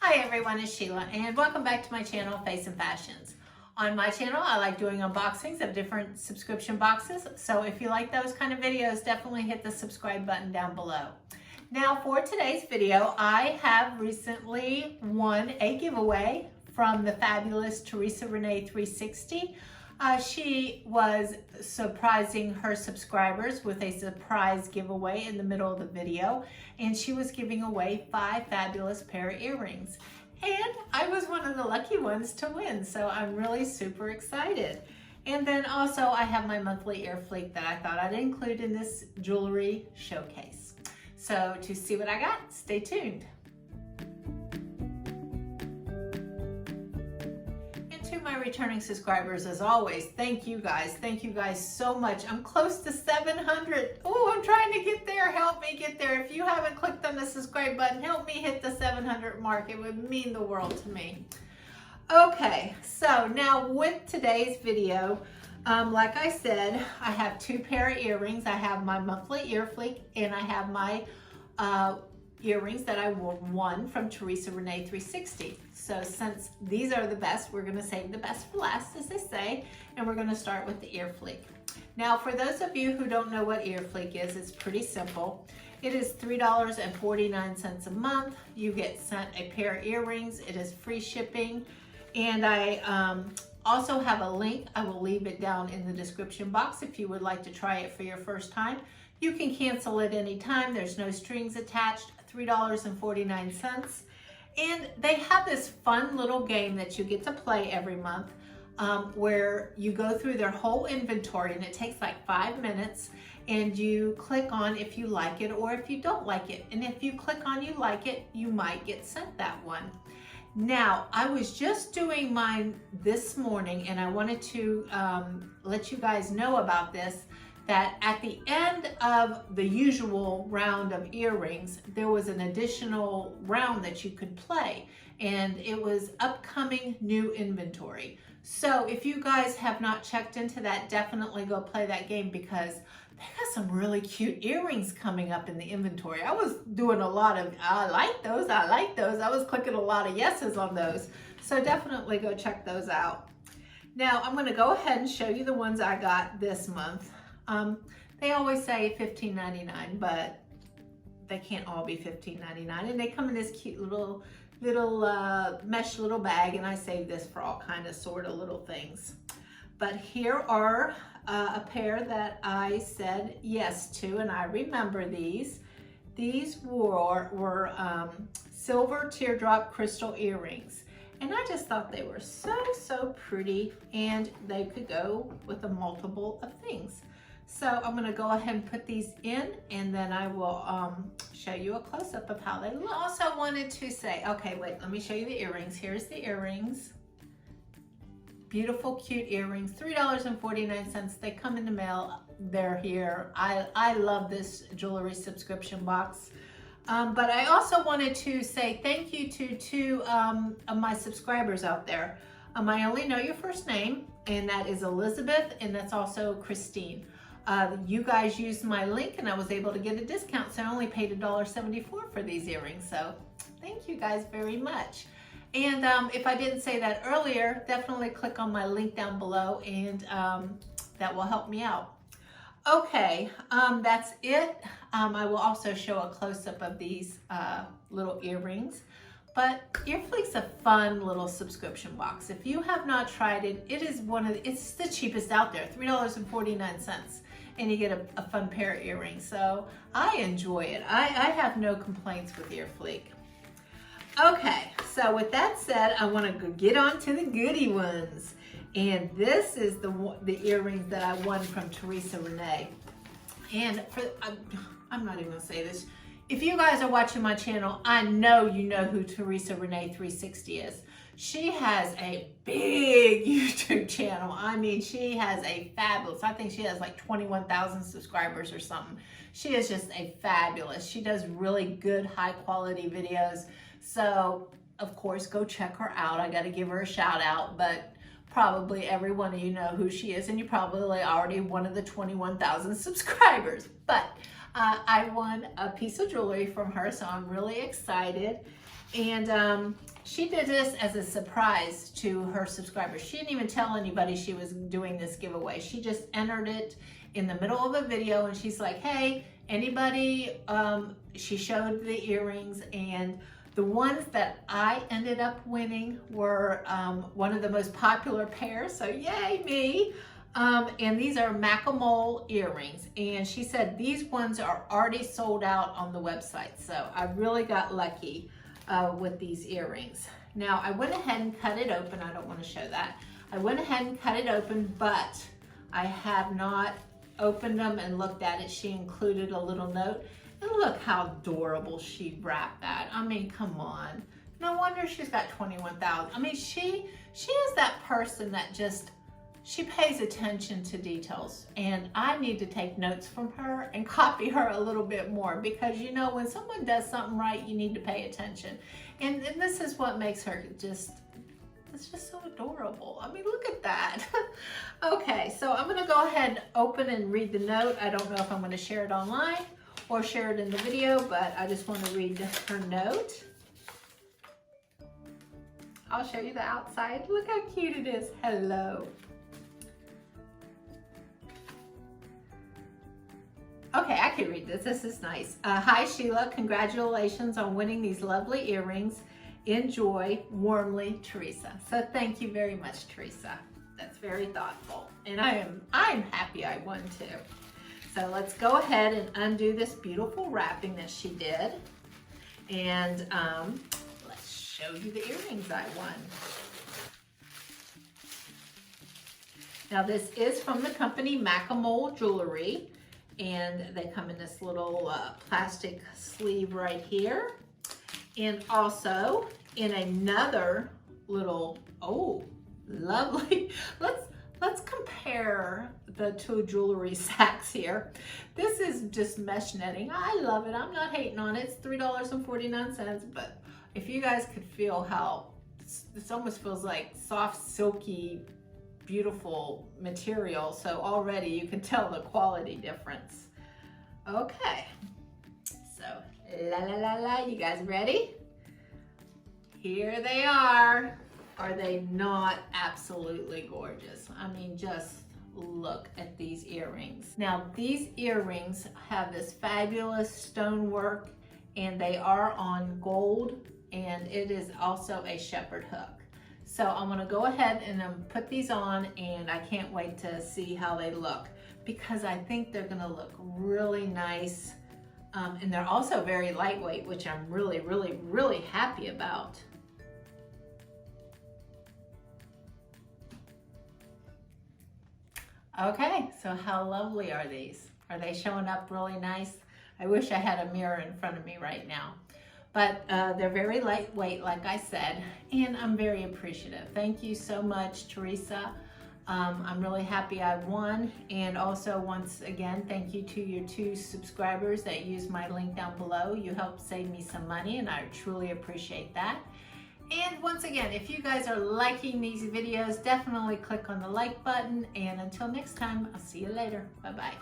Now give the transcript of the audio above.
Hi everyone, it's Sheila and welcome back to my channel, Face and Fashions. On my channel, I like doing unboxings of different subscription boxes. So if you like those kind of videos, definitely hit the subscribe button down below. Now for today's video, I have recently won a giveaway from the fabulous Theresa Rene 360. She was surprising her subscribers with a surprise giveaway in the middle of the video, and she was giving away 5 fabulous pair of earrings. And I was one of the lucky ones to win, so I'm really super excited. And then also I have my monthly Earfleek that I thought I'd include in this jewelry showcase. So to see what I got, stay tuned. My returning subscribers, as always, thank you guys so much. I'm close to 700. Oh, I'm trying to get there. Help me get there. If you haven't clicked on the subscribe button, help me hit the 700 mark. It would mean the world to me. Okay, so now with today's video, like I said, I have 2 pair of earrings. I have my monthly Earfleek and I have my earrings that I won from Theresa Rene 360. So since these are the best, we're going to save the best for last, as they say, and we're going to start with the Earfleek. Now, for those of you who don't know what Earfleek is, it's pretty simple. It is $3.49 a month. You get sent a pair of earrings. It is free shipping, and I also have a link. I will leave it down in the description box if you would like to try it for your first time. You can cancel it anytime. There's no strings attached. $3.49. And they have this fun little game that you get to play every month where you go through their whole inventory, and it takes like 5 minutes, and you click on if you like it or if you don't like it. And if you click on you like it, you might get sent that one. Now, I was just doing mine this morning, and I wanted to let you guys know about this, that at the end of the usual round of earrings, there was an additional round that you could play, and it was upcoming new inventory. So if you guys have not checked into that, definitely go play that game, because they got some really cute earrings coming up in the inventory. I was doing a lot of, I like those, I like those. I was clicking a lot of yeses on those. So definitely go check those out. Now I'm gonna go ahead and show you the ones I got this month. They always say $15.99, but they can't all be $15.99, and they come in this cute little mesh little bag, and I saved this for all kind of sort of little things. But here are a pair that I said yes to, and I remember these. These were silver teardrop crystal earrings. And I just thought they were so pretty, and they could go with a multiple of things. So I'm gonna go ahead and put these in, and then I will show you a close-up of how they look. I also wanted to say, okay, wait, let me show you the earrings. Here's the earrings. Beautiful, cute earrings, $3.49. They come in the mail, they're here. I love this jewelry subscription box. But I also wanted to say thank you to 2 of my subscribers out there. I only know your first name, and that is Elizabeth, and that's also Christine. You guys used my link, and I was able to get a discount, so I only paid $1.74 for these earrings. So thank you guys very much. And if I didn't say that earlier, definitely click on my link down below, and that will help me out. Okay, that's it. I will also show a close-up of these little earrings. But Earfleek's a fun little subscription box. If you have not tried it, it's the cheapest out there, $3.49. And you get a fun pair of earrings. So I enjoy it. I have no complaints with Earfleek. Okay, so with that said, I want to get on to the goodie ones. And this is the earrings that I won from Theresa Rene. And I'm not even gonna say this. If you guys are watching my channel, I know you know who Theresa Rene 360 is. She has a big YouTube channel. I mean, she has a fabulous, I think she has like 21,000 subscribers or something. She is just a fabulous. She does really good, high quality videos. So, of course, go check her out. I gotta give her a shout out, but probably every one of you know who she is, and you're probably already one of the 21,000 subscribers. But I won a piece of jewelry from her, so I'm really excited. And She did this as a surprise to her subscribers. She didn't even tell anybody she was doing this giveaway. She just entered it in the middle of a video and she's like, hey, anybody, she showed the earrings, and the ones that I ended up winning were one of the most popular pairs, so yay me. And these are Makamol earrings, and she said these ones are already sold out on the website, so I really got lucky with these earrings. Now I went ahead and cut it open. I don't want to show that. I went ahead and cut it open, but I have not opened them and looked at it. She included a little note, and look how adorable she wrapped that. I mean, come on. No wonder she's got 21,000. I mean, she is that person that just, she pays attention to details, and I need to take notes from her and copy her a little bit more, because you know, when someone does something right, you need to pay attention. And this is what makes her just, it's just so adorable. I mean, look at that. Okay, so I'm gonna go ahead and open and read the note. I don't know if I'm gonna share it online or share it in the video, but I just want to read her note. I'll show you the outside. Look how cute it is. Hello. Okay, I can read this. This is nice. Hi, Sheila. Congratulations on winning these lovely earrings. Enjoy. Warmly, Theresa. So thank you very much, Theresa. That's very thoughtful. And I'm happy I won too. So let's go ahead and undo this beautiful wrapping that she did. And let's show you the earrings I won. Now this is from the company Makamol Jewelry, and they come in this little plastic sleeve right here. And also in another little, oh, lovely. Let's compare the two jewelry sacks here. This is just mesh netting. I love it. I'm not hating on it. It's $3.49, but if you guys could feel how this almost feels like soft, silky, beautiful material. So already you can tell the quality difference. Okay, so la la la la, you guys ready? Here they are. Are they not absolutely gorgeous? I mean, just look at these earrings. Now, these earrings have this fabulous stonework, and they are on gold, and it is also a shepherd hook. So I'm gonna go ahead and put these on, and I can't wait to see how they look, because I think they're gonna look really nice. And they're also very lightweight, which I'm really, really, really happy about. Okay, so how lovely are these? Are they showing up really nice? I wish I had a mirror in front of me right now. But they're very lightweight, like I said, and I'm very appreciative. Thank you so much, Theresa. I'm really happy I won. And also, once again, thank you to your 2 subscribers that use my link down below. You helped save me some money, and I truly appreciate that. And once again, if you guys are liking these videos, definitely click on the like button. And until next time, I'll see you later. Bye-bye.